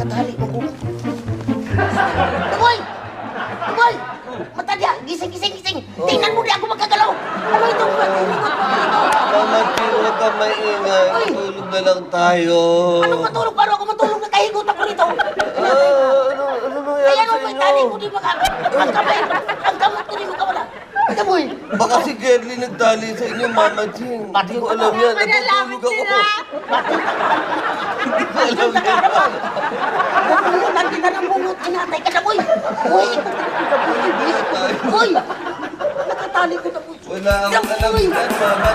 nakatali mo ko. Tuboy! Tuboy! Mata niya! Gising, gising, gising! Tingnan mo di ako magkagalaw! Ano ito? Mama Ching, huwag ka maingay. Matulog na lang tayo. Anong matulog? Paano ako matulog? Nakahigot ako nito! Ano nangyari Kaya sa nung may tali ko inyo? di maka... Ang kamay, ang kamot ko di makawala. Tuboy! Baka si Gerly nagtali sa inyo, Mama Ching. Hindi ko alam yan. Natutulog ako. Hindi ko alam yan. Bungutan kita ng bungot. Inatay ka na, boy! Boy! Boy! Nakatali ko na, boy! Wala akong alam yan, Mama